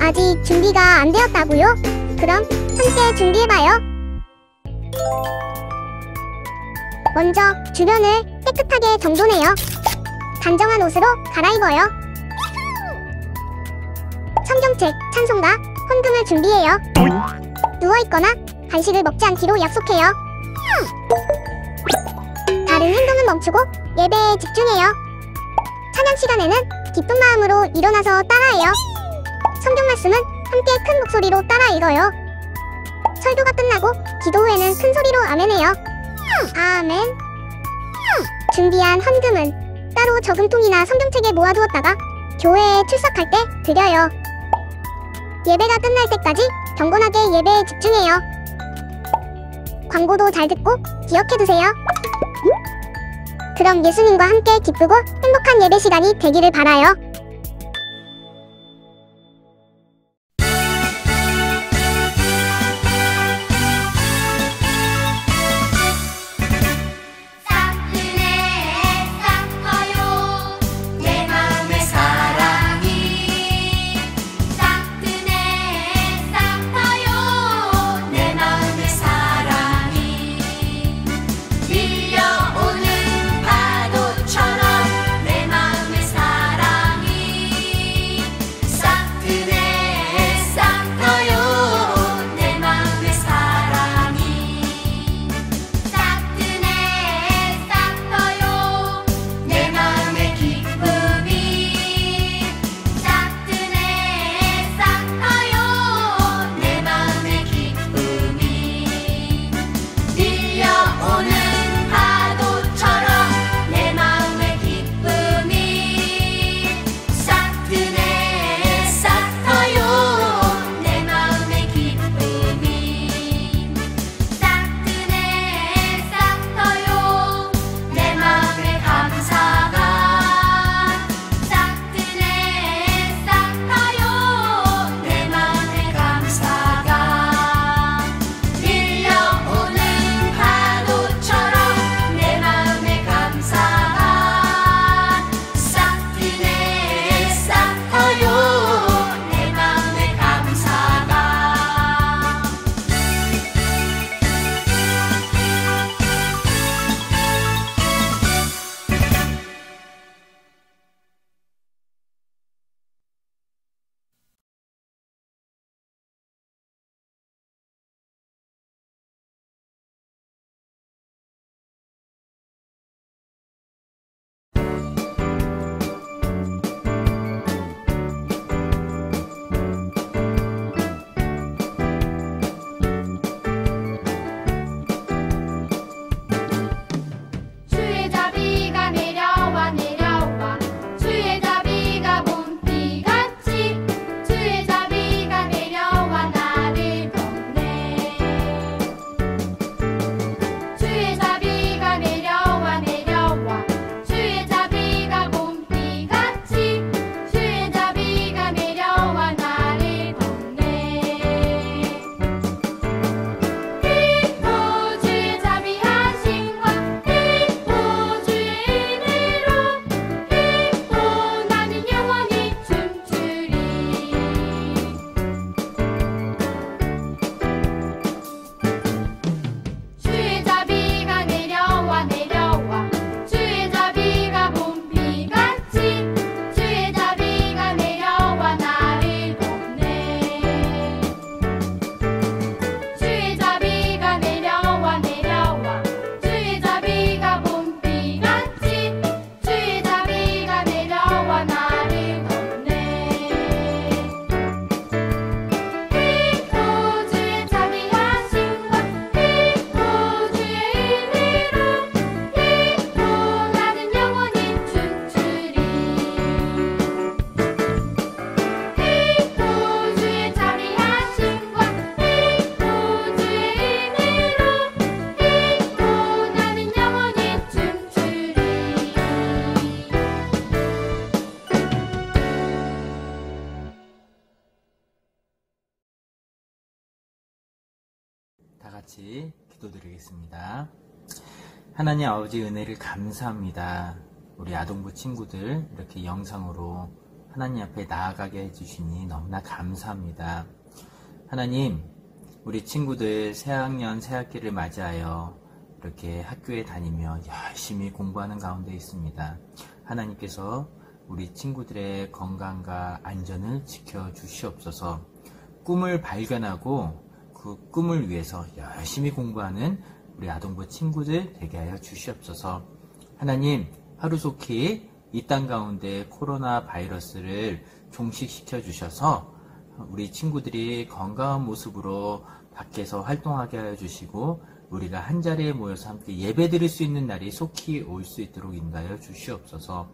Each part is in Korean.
아직 준비가 안 되었다고요? 그럼 함께 준비해봐요. 먼저 주변을 깨끗하게 정돈해요. 단정한 옷으로 갈아입어요. 성경책, 찬송가, 헌금을 준비해요. 누워있거나 간식을 먹지 않기로 약속해요. 다른 행동은 멈추고 예배에 집중해요. 찬양 시간에는 기쁜 마음으로 일어나서 따라해요. 성경 말씀은 함께 큰 목소리로 따라 읽어요. 설교가 끝나고 기도 후에는 큰 소리로 아멘해요. 아멘. 준비한 헌금은 따로 저금통이나 성경책에 모아두었다가 교회에 출석할 때 드려요. 예배가 끝날 때까지 경건하게 예배에 집중해요. 광고도 잘 듣고 기억해두세요. 그럼 예수님과 함께 기쁘고 행복한 예배 시간이 되기를 바라요. 다 같이 기도드리겠습니다. 하나님 아버지 은혜를 감사합니다. 우리 아동부 친구들 이렇게 영상으로 하나님 앞에 나아가게 해주시니 너무나 감사합니다. 하나님, 우리 친구들 새학년 새학기를 맞이하여 이렇게 학교에 다니며 열심히 공부하는 가운데 있습니다. 하나님께서 우리 친구들의 건강과 안전을 지켜주시옵소서. 꿈을 발견하고 그 꿈을 위해서 열심히 공부하는 우리 아동부 친구들 되게 하여 주시옵소서. 하나님, 하루속히 이 땅 가운데 코로나 바이러스를 종식시켜 주셔서 우리 친구들이 건강한 모습으로 밖에서 활동하게 하여 주시고 우리가 한자리에 모여서 함께 예배드릴 수 있는 날이 속히 올 수 있도록 인도하여 주시옵소서.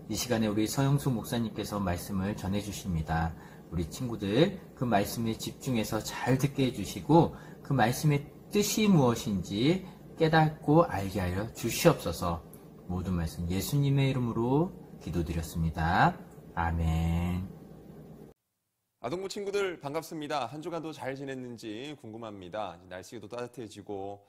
이 시간에 우리 서영수 목사님께서 말씀을 전해 주십니다. 우리 친구들 그 말씀에 집중해서 잘 듣게 해주시고 그 말씀의 뜻이 무엇인지 깨닫고 알게 하여 주시옵소서. 모든 말씀 예수님의 이름으로 기도드렸습니다. 아멘. 아동부 친구들 반갑습니다. 한 주간도 잘 지냈는지 궁금합니다. 날씨도 따뜻해지고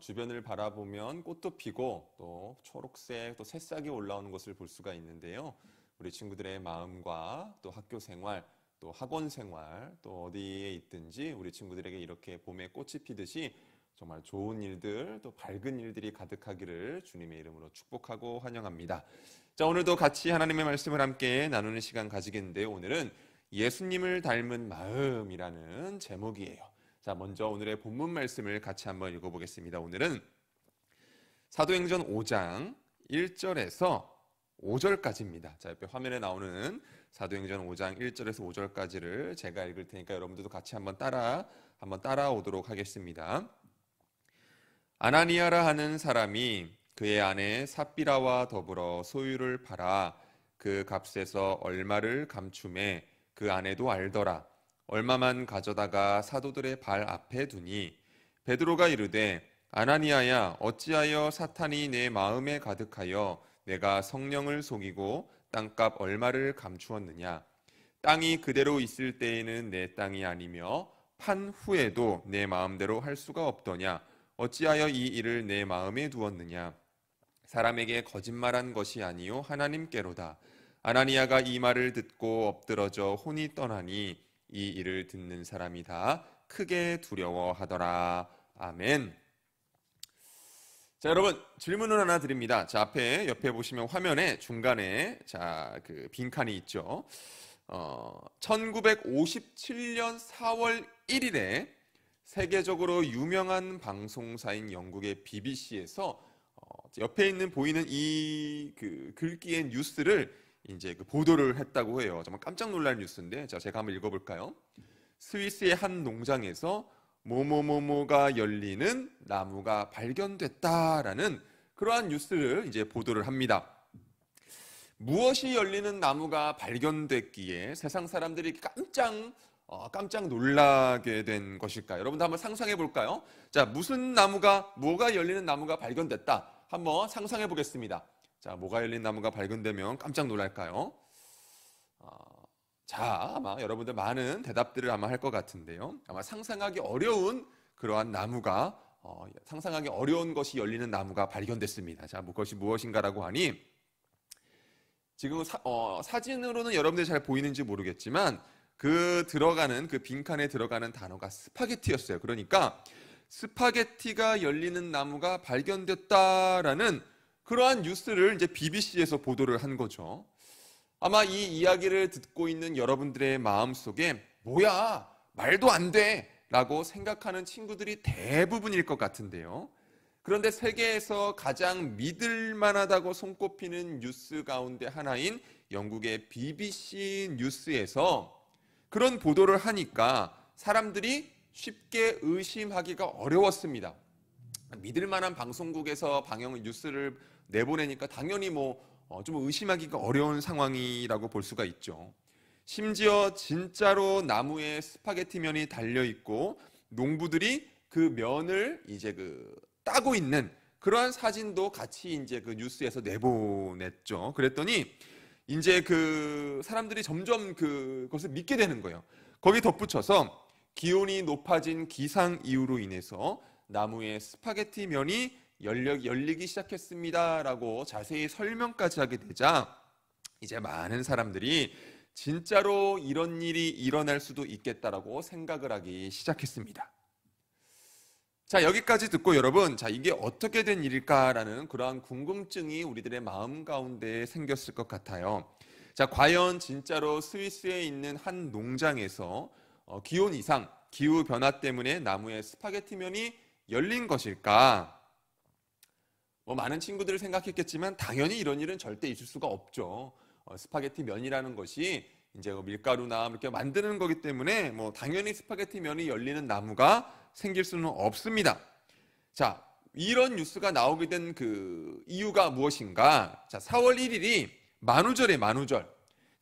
주변을 바라보면 꽃도 피고 또 초록색 또 새싹이 올라오는 것을 볼 수가 있는데요. 우리 친구들의 마음과 또 학교 생활 또 학원 생활 또 어디에 있든지 우리 친구들에게 이렇게 봄에 꽃이 피듯이 정말 좋은 일들 또 밝은 일들이 가득하기를 주님의 이름으로 축복하고 환영합니다. 자, 오늘도 같이 하나님의 말씀을 함께 나누는 시간 가지겠는데요. 오늘은 예수님을 닮은 마음이라는 제목이에요. 자, 먼저 오늘의 본문 말씀을 같이 한번 읽어보겠습니다. 오늘은 사도행전 5장 1절에서 5절까지입니다. 자, 옆에 화면에 나오는 사도행전 5장 1절에서 5절까지를 제가 읽을 테니까 여러분들도 같이 한번 따라오도록 하겠습니다. 아나니아라 하는 사람이 그의 아내 삽비라와 더불어 소유를 팔아 그 값에서 얼마를 감춤해 그 아내도 알더라. 얼마만 가져다가 사도들의 발 앞에 두니 베드로가 이르되 아나니아야 어찌하여 사탄이 내 마음에 가득하여 내가 성령을 속이고 땅값 얼마를 감추었느냐. 땅이 그대로 있을 때에는 내 땅이 아니며 판 후에도 내 마음대로 할 수가 없더냐. 어찌하여 이 일을 내 마음에 두었느냐. 사람에게 거짓말한 것이 아니요 하나님께로다. 아나니아가 이 말을 듣고 엎드러져 혼이 떠나니 이 일을 듣는 사람이 다 크게 두려워하더라. 아멘. 자, 여러분 질문을 하나 드립니다. 자, 옆에 보시면 화면에 중간에 그 빈칸이 있죠. 1957년 4월 1일에 세계적으로 유명한 방송사인 영국의 BBC에서 옆에 있는 보이는 이 글귀의 뉴스를 이제 보도를 했다고 해요. 정말 깜짝 놀랄 뉴스인데, 자, 제가 한번 읽어볼까요? 스위스의 한 농장에서 뭐뭐뭐뭐가 열리는 나무가 발견됐다라는 그러한 뉴스를 이제 보도를 합니다. 무엇이 열리는 나무가 발견됐기에 세상 사람들이 깜짝 놀라게 된 것일까요? 여러분도 한번 상상해 볼까요? 자, 뭐가 열리는 나무가 발견됐다. 한번 상상해 보겠습니다. 자, 뭐가 열린 나무가 발견되면 깜짝 놀랄까요? 자, 아마 여러분들 많은 대답들을 아마 할 것 같은데요. 아마 상상하기 어려운 그러한 나무가, 상상하기 어려운 것이 열리는 나무가 발견됐습니다. 자, 그것이 무엇인가라고 하니, 지금 사진으로는 여러분들이 잘 보이는지 모르겠지만, 그 빈칸에 들어가는 단어가 스파게티였어요. 그러니까, 스파게티가 열리는 나무가 발견됐다라는 그러한 뉴스를 이제 BBC에서 보도를 한 거죠. 아마 이 이야기를 듣고 있는 여러분들의 마음속에 뭐야, 말도 안 돼 라고 생각하는 친구들이 대부분일 것 같은데요. 그런데 세계에서 가장 믿을 만하다고 손꼽히는 뉴스 가운데 하나인 영국의 BBC 뉴스에서 그런 보도를 하니까 사람들이 쉽게 의심하기가 어려웠습니다. 믿을 만한 방송국에서 뉴스를 내보내니까 당연히 좀 의심하기가 어려운 상황이라고 볼 수가 있죠. 심지어 진짜로 나무에 스파게티 면이 달려 있고 농부들이 그 면을 이제 따고 있는 그러한 사진도 같이 이제 그 뉴스에서 내보냈죠. 그랬더니 이제 사람들이 점점 그것을 믿게 되는 거예요. 거기 덧붙여서 기온이 높아진 기상 이유로 인해서 나무의 스파게티 면이 열리기 시작했습니다라고 자세히 설명까지 하게 되자 이제 많은 사람들이 진짜로 이런 일이 일어날 수도 있겠다라고 생각을 하기 시작했습니다. 자, 여기까지 듣고 여러분, 자, 이게 어떻게 된 일일까라는 그러한 궁금증이 우리들의 마음 가운데 생겼을 것 같아요. 자, 과연 진짜로 스위스에 있는 한 농장에서 기온 이상, 기후 변화 때문에 나무의 스파게티면이 열린 것일까? 많은 친구들이 생각했겠지만 당연히 이런 일은 절대 있을 수가 없죠. 스파게티 면이라는 것이 이제 밀가루나 이렇게 만드는 거기 때문에 당연히 스파게티 면이 열리는 나무가 생길 수는 없습니다. 자, 이런 뉴스가 나오게 된 그 이유가 무엇인가? 자, 4월 1일이 만우절이에요, 만우절.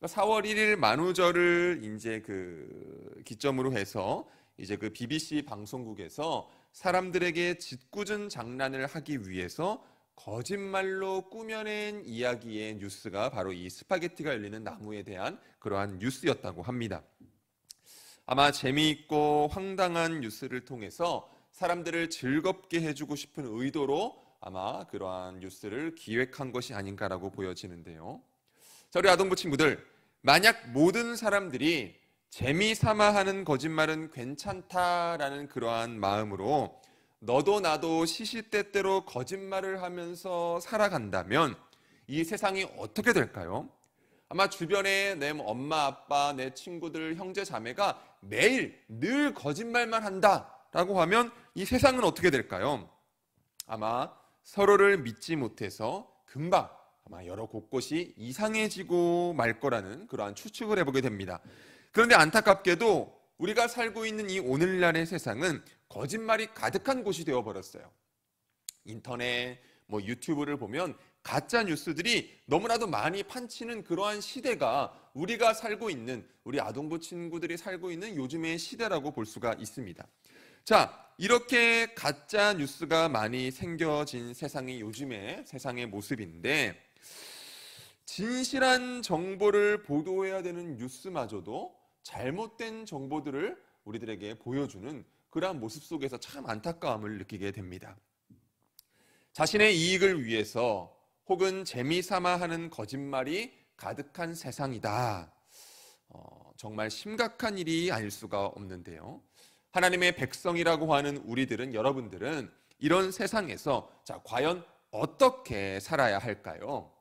4월 1일 만우절을 이제 그 기점으로 해서 이제 그 BBC 방송국에서 사람들에게 짓궂은 장난을 하기 위해서 거짓말로 꾸며낸 이야기의 뉴스가 바로 이 스파게티가 열리는 나무에 대한 그러한 뉴스였다고 합니다. 아마 재미있고 황당한 뉴스를 통해서 사람들을 즐겁게 해주고 싶은 의도로 아마 그러한 뉴스를 기획한 것이 아닌가라고 보여지는데요. 자, 우리 아동부 친구들, 만약 모든 사람들이 재미삼아 하는 거짓말은 괜찮다라는 그러한 마음으로 너도 나도 시시때때로 거짓말을 하면서 살아간다면 이 세상이 어떻게 될까요? 아마 주변에 내 엄마, 아빠, 내 친구들, 형제, 자매가 매일 늘 거짓말만 한다라고 하면 이 세상은 어떻게 될까요? 아마 서로를 믿지 못해서 금방 아마 여러 곳곳이 이상해지고 말 거라는 그러한 추측을 해보게 됩니다. 그런데 안타깝게도 우리가 살고 있는 이 오늘날의 세상은 거짓말이 가득한 곳이 되어버렸어요. 인터넷, 유튜브를 보면 가짜 뉴스들이 너무나도 많이 판치는 그러한 시대가 우리가 살고 있는, 우리 아동부 친구들이 살고 있는 요즘의 시대라고 볼 수가 있습니다. 자, 이렇게 가짜 뉴스가 많이 생겨진 세상이 요즘의 세상의 모습인데, 진실한 정보를 보도해야 되는 뉴스마저도 잘못된 정보들을 우리들에게 보여주는 그러한 모습 속에서 참 안타까움을 느끼게 됩니다. 자신의 이익을 위해서 혹은 재미삼아 하는 거짓말이 가득한 세상이다. 정말 심각한 일이 아닐 수가 없는데요. 하나님의 백성이라고 하는 우리들은, 여러분들은 이런 세상에서 자, 과연 어떻게 살아야 할까요?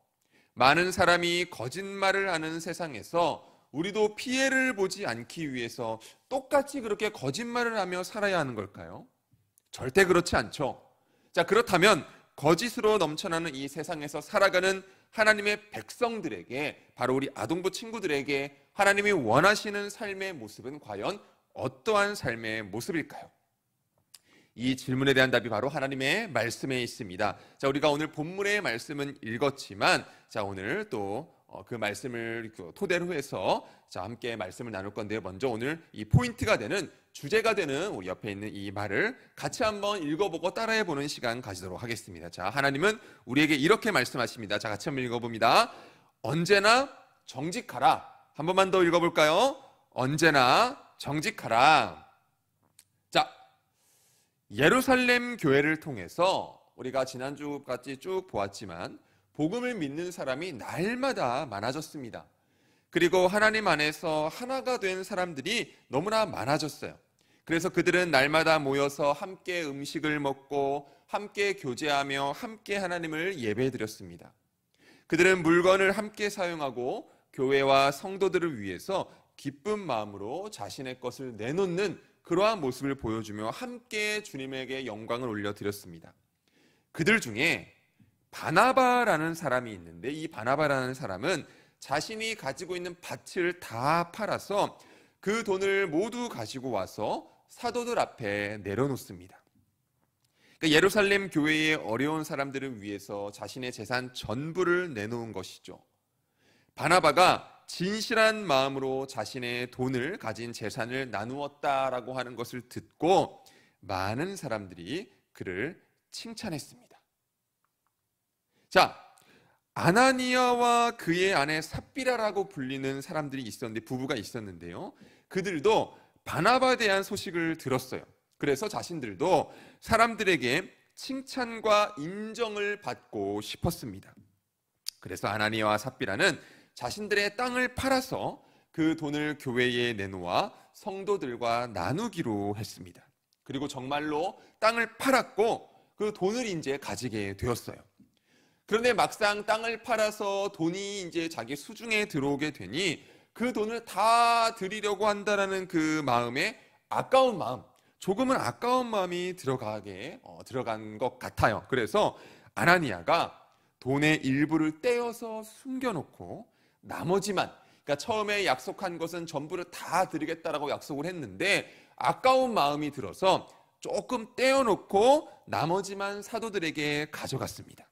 많은 사람이 거짓말을 하는 세상에서 우리도 피해를 보지 않기 위해서 똑같이 그렇게 거짓말을 하며 살아야 하는 걸까요? 절대 그렇지 않죠. 자, 그렇다면 거짓으로 넘쳐나는 이 세상에서 살아가는 하나님의 백성들에게, 바로 우리 아동부 친구들에게 하나님이 원하시는 삶의 모습은 과연 어떠한 삶의 모습일까요? 이 질문에 대한 답이 바로 하나님의 말씀에 있습니다. 자, 우리가 오늘 본문의 말씀은 읽었지만, 자, 오늘 또 그 말씀을 토대로 해서 자, 함께 말씀을 나눌 건데요. 먼저 오늘 이 포인트가 되는, 주제가 되는 우리 옆에 있는 이 말을 같이 한번 읽어보고 따라해보는 시간 가지도록 하겠습니다. 자, 하나님은 우리에게 이렇게 말씀하십니다. 자, 같이 한번 읽어봅니다. 언제나 정직하라. 한 번만 더 읽어볼까요? 언제나 정직하라. 자, 예루살렘 교회를 통해서 우리가 지난주까지 쭉 보았지만 복음을 믿는 사람이 날마다 많아졌습니다. 그리고 하나님 안에서 하나가 된 사람들이 너무나 많아졌어요. 그래서 그들은 날마다 모여서 함께 음식을 먹고 함께 교제하며 함께 하나님을 예배드렸습니다. 그들은 물건을 함께 사용하고 교회와 성도들을 위해서 기쁜 마음으로 자신의 것을 내놓는 그러한 모습을 보여주며 함께 주님에게 영광을 올려드렸습니다. 그들 중에 바나바라는 사람이 있는데, 이 바나바라는 사람은 자신이 가지고 있는 밭을 다 팔아서 그 돈을 모두 가지고 와서 사도들 앞에 내려놓습니다. 그러니까 예루살렘 교회의 어려운 사람들을 위해서 자신의 재산 전부를 내놓은 것이죠. 바나바가 진실한 마음으로 자신의 돈을 가진 재산을 나누었다라고 하는 것을 듣고 많은 사람들이 그를 칭찬했습니다. 자, 아나니아와 그의 아내 삽비라라고 불리는 사람들이 있었는데, 부부가 있었는데요. 그들도 바나바에 대한 소식을 들었어요. 그래서 자신들도 사람들에게 칭찬과 인정을 받고 싶었습니다. 그래서 아나니아와 삽비라는 자신들의 땅을 팔아서 그 돈을 교회에 내놓아 성도들과 나누기로 했습니다. 그리고 정말로 땅을 팔았고 그 돈을 이제 가지게 되었어요. 그런데 막상 땅을 팔아서 돈이 이제 자기 수중에 들어오게 되니 그 돈을 다 드리려고 한다라는 그 마음에 아까운 마음, 조금은 아까운 마음이 들어간 것 같아요. 그래서 아나니아가 돈의 일부를 떼어서 숨겨놓고 나머지만, 그러니까 처음에 약속한 것은 전부를 다 드리겠다라고 약속을 했는데 아까운 마음이 들어서 조금 떼어놓고 나머지만 사도들에게 가져갔습니다.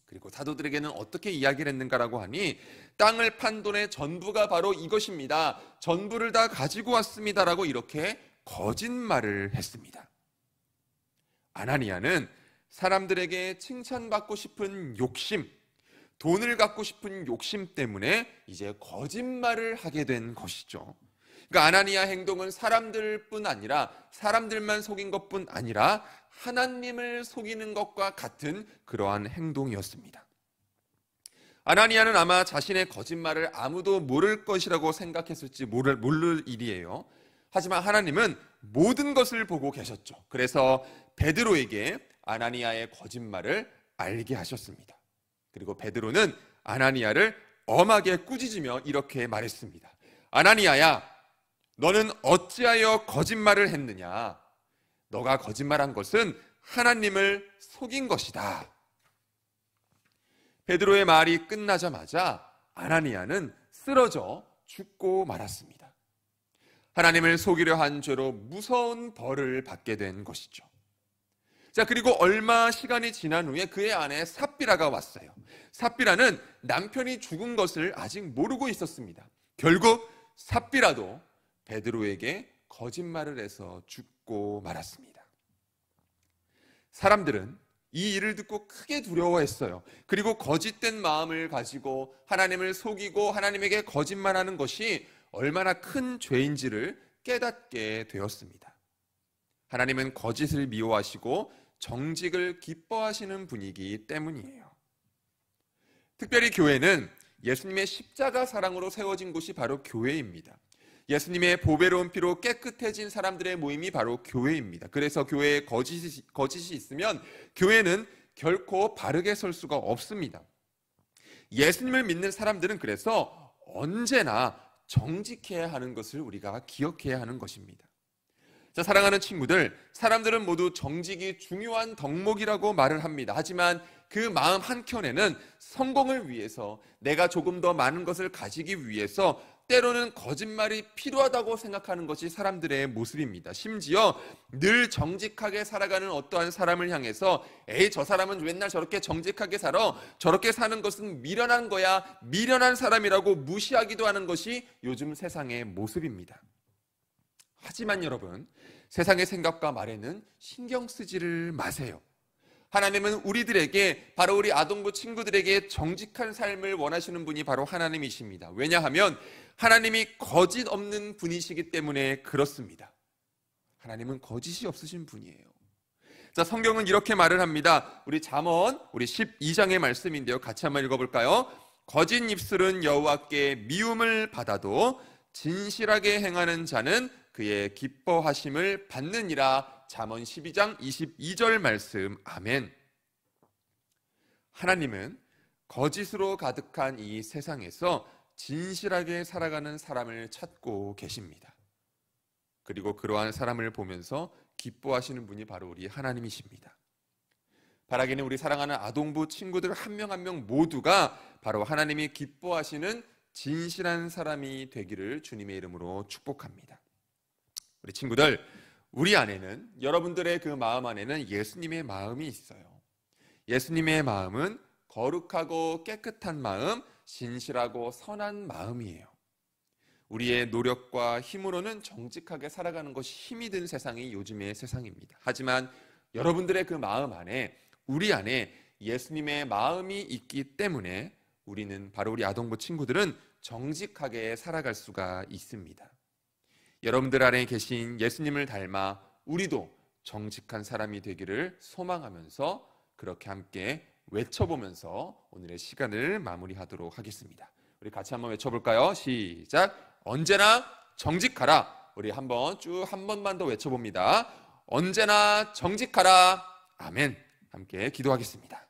그리고 사도들에게는 어떻게 이야기를 했는가라고 하니 땅을 판 돈의 전부가 바로 이것입니다. 전부를 다 가지고 왔습니다라고 이렇게 거짓말을 했습니다. 아나니아는 사람들에게 칭찬받고 싶은 욕심, 돈을 갖고 싶은 욕심 때문에 이제 거짓말을 하게 된 것이죠. 그러니까 아나니아 행동은 사람들뿐 아니라 사람들만 속인 것뿐 아니라 하나님을 속이는 것과 같은 그러한 행동이었습니다. 아나니아는 아마 자신의 거짓말을 아무도 모를 것이라고 생각했을지 모를 일이에요. 하지만 하나님은 모든 것을 보고 계셨죠. 그래서 베드로에게 아나니아의 거짓말을 알게 하셨습니다. 그리고 베드로는 아나니아를 엄하게 꾸짖으며 이렇게 말했습니다. 아나니아야, 너는 어찌하여 거짓말을 했느냐? 너가 거짓말한 것은 하나님을 속인 것이다. 베드로의 말이 끝나자마자 아나니아는 쓰러져 죽고 말았습니다. 하나님을 속이려 한 죄로 무서운 벌을 받게 된 것이죠. 자, 그리고 얼마 시간이 지난 후에 그의 아내 삽비라가 왔어요. 삽비라는 남편이 죽은 것을 아직 모르고 있었습니다. 결국 삽비라도 베드로에게 거짓말을 해서 죽고 말았습니다. 사람들은 이 일을 듣고 크게 두려워했어요. 그리고 거짓된 마음을 가지고 하나님을 속이고 하나님에게 거짓말하는 것이 얼마나 큰 죄인지를 깨닫게 되었습니다. 하나님은 거짓을 미워하시고 정직을 기뻐하시는 분이기 때문이에요. 특별히 교회는 예수님의 십자가 사랑으로 세워진 곳이 바로 교회입니다. 예수님의 보배로운 피로 깨끗해진 사람들의 모임이 바로 교회입니다. 그래서 교회에 거짓이 있으면 교회는 결코 바르게 설 수가 없습니다. 예수님을 믿는 사람들은 그래서 언제나 정직해야 하는 것을 우리가 기억해야 하는 것입니다. 자, 사랑하는 친구들, 사람들은 모두 정직이 중요한 덕목이라고 말을 합니다. 하지만 그 마음 한켠에는 성공을 위해서, 내가 조금 더 많은 것을 가지기 위해서 때로는 거짓말이 필요하다고 생각하는 것이 사람들의 모습입니다. 심지어 늘 정직하게 살아가는 어떠한 사람을 향해서 에이, 저 사람은 맨날 저렇게 정직하게 살아, 저렇게 사는 것은 미련한 거야, 미련한 사람이라고 무시하기도 하는 것이 요즘 세상의 모습입니다. 하지만 여러분, 세상의 생각과 말에는 신경 쓰지를 마세요. 하나님은 우리들에게, 바로 우리 아동부 친구들에게 정직한 삶을 원하시는 분이 바로 하나님이십니다. 왜냐하면 하나님이 거짓 없는 분이시기 때문에 그렇습니다. 하나님은 거짓이 없으신 분이에요. 자, 성경은 이렇게 말을 합니다. 우리 잠언, 우리 12장의 말씀인데요. 같이 한번 읽어볼까요? 거짓 입술은 여호와께 미움을 받아도 진실하게 행하는 자는 그의 기뻐하심을 받느니라. 잠언 12장 22절 말씀. 아멘. 하나님은 거짓으로 가득한 이 세상에서 진실하게 살아가는 사람을 찾고 계십니다. 그리고 그러한 사람을 보면서 기뻐하시는 분이 바로 우리 하나님이십니다. 바라기는 우리 사랑하는 아동부 친구들 한 명 한 명 모두가 바로 하나님이 기뻐하시는 진실한 사람이 되기를 주님의 이름으로 축복합니다. 우리 친구들, 우리 안에는, 여러분들의 그 마음 안에는 예수님의 마음이 있어요. 예수님의 마음은 거룩하고 깨끗한 마음, 진실하고 선한 마음이에요. 우리의 노력과 힘으로는 정직하게 살아가는 것이 힘이 든 세상이 요즘의 세상입니다. 하지만 여러분들의 그 마음 안에, 우리 안에 예수님의 마음이 있기 때문에 우리는, 바로 우리 아동부 친구들은 정직하게 살아갈 수가 있습니다. 여러분들 안에 계신 예수님을 닮아 우리도 정직한 사람이 되기를 소망하면서 그렇게 함께 외쳐보면서 오늘의 시간을 마무리하도록 하겠습니다. 우리 같이 한번 외쳐볼까요? 시작! 언제나 정직하라. 우리 한번 쭉 한 번만 더 외쳐봅니다. 언제나 정직하라. 아멘. 함께 기도하겠습니다.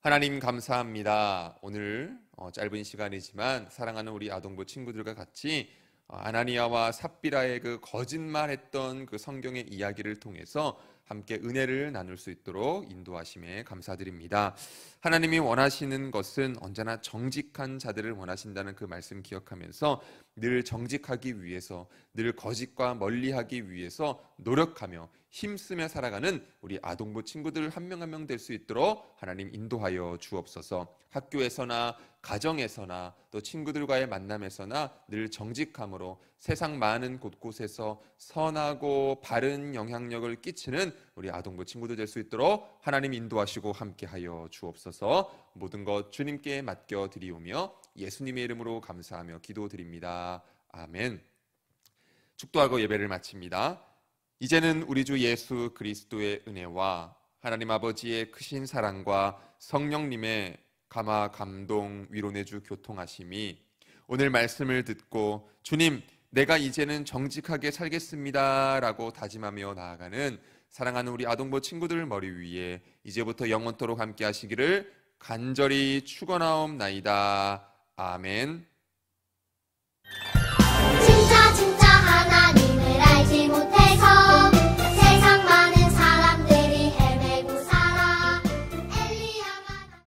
하나님 감사합니다. 오늘 짧은 시간이지만 사랑하는 우리 아동부 친구들과 같이 아나니아와 삽비라의 그 거짓말했던 그 성경의 이야기를 통해서 함께 은혜를 나눌 수 있도록 인도하심에 감사드립니다. 하나님이 원하시는 것은 언제나 정직한 자들을 원하신다는 그 말씀 기억하면서 늘 정직하기 위해서, 늘 거짓과 멀리하기 위해서 노력하며 힘쓰며 살아가는 우리 아동부 친구들 한 명 한 명 될 수 있도록 하나님 인도하여 주옵소서. 학교에서나 가정에서나 또 친구들과의 만남에서나 늘 정직함으로 세상 많은 곳곳에서 선하고 바른 영향력을 끼치는 우리 아동부 친구들 될 수 있도록 하나님 인도하시고 함께하여 주옵소서. 모든 것 주님께 맡겨드리오며 예수님의 이름으로 감사하며 기도드립니다. 아멘. 축도하고 예배를 마칩니다. 이제는 우리 주 예수 그리스도의 은혜와 하나님 아버지의 크신 사랑과 성령님의 감화 감동 위로내주 교통하심이 오늘 말씀을 듣고 주님 내가 이제는 정직하게 살겠습니다 라고 다짐하며 나아가는 사랑하는 우리 아동부 친구들 머리 위에 이제부터 영원토록 함께 하시기를 간절히 축원하옵나이다. 아멘. 진짜 하나님을 알지 못해